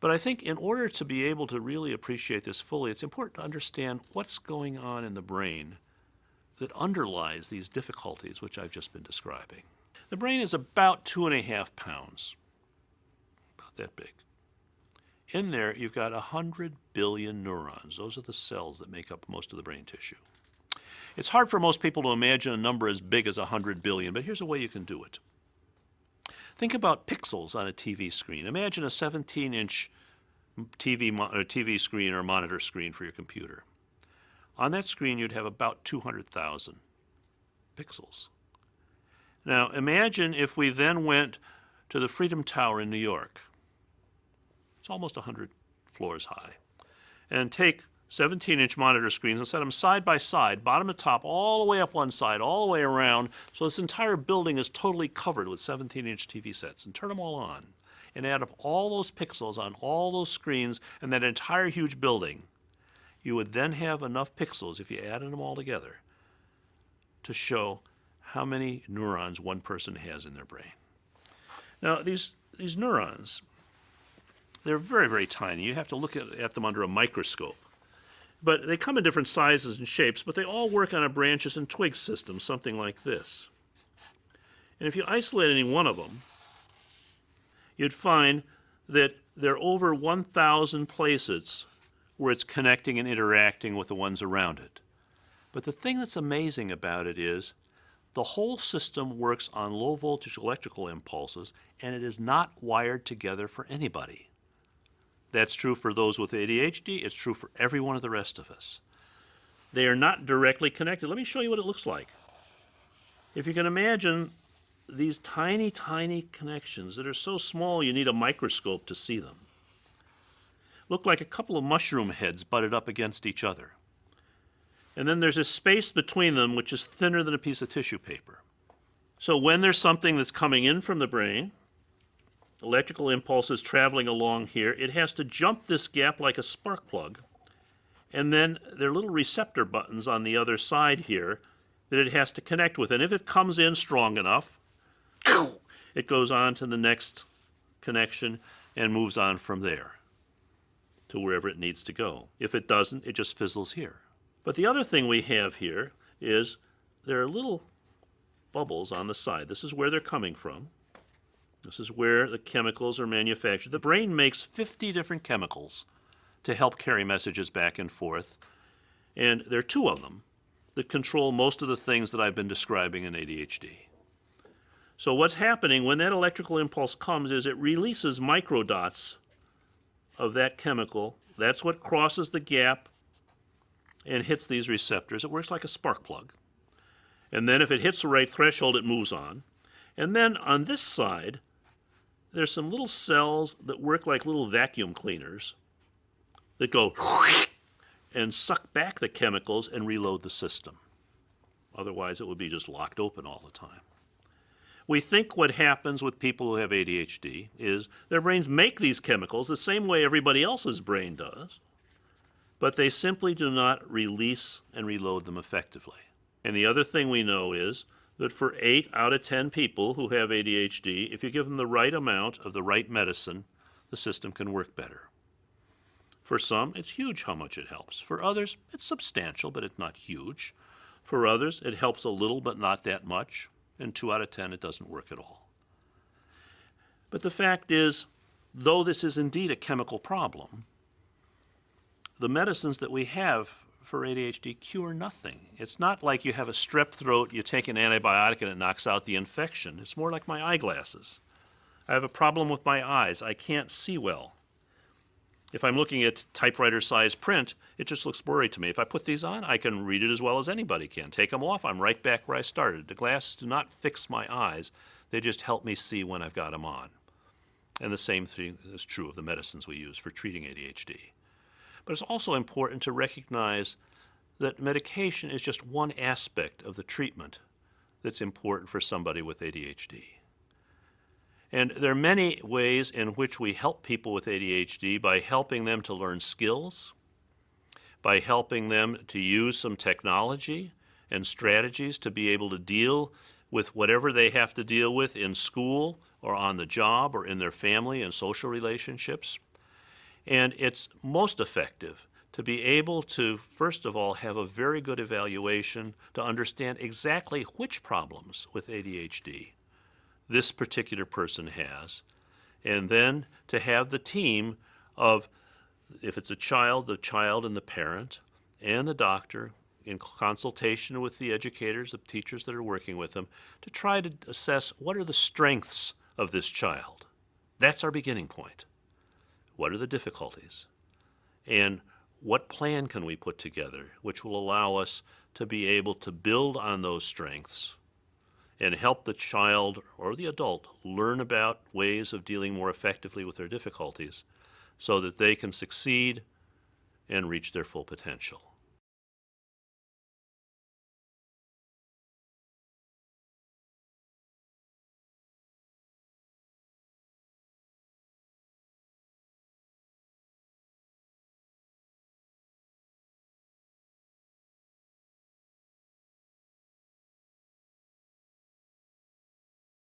But I think in order to be able to really appreciate this fully, it's important to understand what's going on in the brain that underlies these difficulties which I've just been describing. The brain is about 2.5 pounds, about that big. In there, you've got 100 billion neurons. Those are the cells that make up most of the brain tissue. It's hard for most people to imagine a number as big as 100 billion, but here's a way you can do it. Think about pixels on a TV screen. Imagine a 17-inch TV screen or monitor screen for your computer. On that screen, you'd have about 200,000 pixels. Now, imagine if we then went to the Freedom Tower in New York. It's almost 100 floors high. And take 17-inch monitor screens and set them side by side, bottom to top, all the way up one side, all the way around, so this entire building is totally covered with 17-inch TV sets, and turn them all on, and add up all those pixels on all those screens and that entire huge building. You would then have enough pixels, if you added them all together, to show how many neurons one person has in their brain. Now, these neurons, they're very, very tiny. You have to look at them under a microscope. But they come in different sizes and shapes, but they all work on a branches and twigs system, something like this. And if you isolate any one of them, you'd find that there are over 1,000 places where it's connecting and interacting with the ones around it. But the thing that's amazing about it is the whole system works on low voltage electrical impulses, and it is not wired together for anybody. That's true for those with ADHD. It's true for every one of the rest of us. They are not directly connected. Let me show you what it looks like. If you can imagine these tiny, tiny connections that are so small you need a microscope to see them. Look like a couple of mushroom heads butted up against each other. And then there's a space between them which is thinner than a piece of tissue paper. So when there's something that's coming in from the brain, electrical impulses traveling along here, it has to jump this gap like a spark plug. And then there are little receptor buttons on the other side here that it has to connect with. And if it comes in strong enough, it goes on to the next connection and moves on from there to wherever it needs to go. If it doesn't, it just fizzles here. But the other thing we have here is there are little bubbles on the side. This is where they're coming from. This is where the chemicals are manufactured. The brain makes 50 different chemicals to help carry messages back and forth. And there are two of them that control most of the things that I've been describing in ADHD. So what's happening when that electrical impulse comes is it releases microdots of that chemical. That's what crosses the gap and hits these receptors. It works like a spark plug. And then if it hits the right threshold, it moves on. And then on this side, there's some little cells that work like little vacuum cleaners that go and suck back the chemicals and reload the system. Otherwise, it would be just locked open all the time. We think what happens with people who have ADHD is their brains make these chemicals the same way everybody else's brain does, but they simply do not release and reload them effectively. And the other thing we know is that for 8 out of 10 people who have ADHD, if you give them the right amount of the right medicine, the system can work better. For some, it's huge how much it helps. For others, it's substantial, but it's not huge. For others, it helps a little, but not that much. And 2 out of 10, it doesn't work at all. But the fact is, though this is indeed a chemical problem, the medicines that we have for ADHD cure nothing. It's not like you have a strep throat, you take an antibiotic and it knocks out the infection. It's more like my eyeglasses. I have a problem with my eyes. I can't see well. If I'm looking at typewriter-sized print, it just looks blurry to me. If I put these on, I can read it as well as anybody can. Take them off, I'm right back where I started. The glasses do not fix my eyes. They just help me see when I've got them on. And the same thing is true of the medicines we use for treating ADHD. But it's also important to recognize that medication is just one aspect of the treatment that's important for somebody with ADHD. And there are many ways in which we help people with ADHD by helping them to learn skills, by helping them to use some technology and strategies to be able to deal with whatever they have to deal with in school or on the job or in their family and social relationships. And it's most effective to be able to, first of all, have a very good evaluation to understand exactly which problems with ADHD this particular person has, and then to have the team of, if it's a child, the child and the parent and the doctor in consultation with the educators, the teachers that are working with them, to try to assess what are the strengths of this child. That's our beginning point. What are the difficulties? And what plan can we put together which will allow us to be able to build on those strengths and help the child or the adult learn about ways of dealing more effectively with their difficulties so that they can succeed and reach their full potential?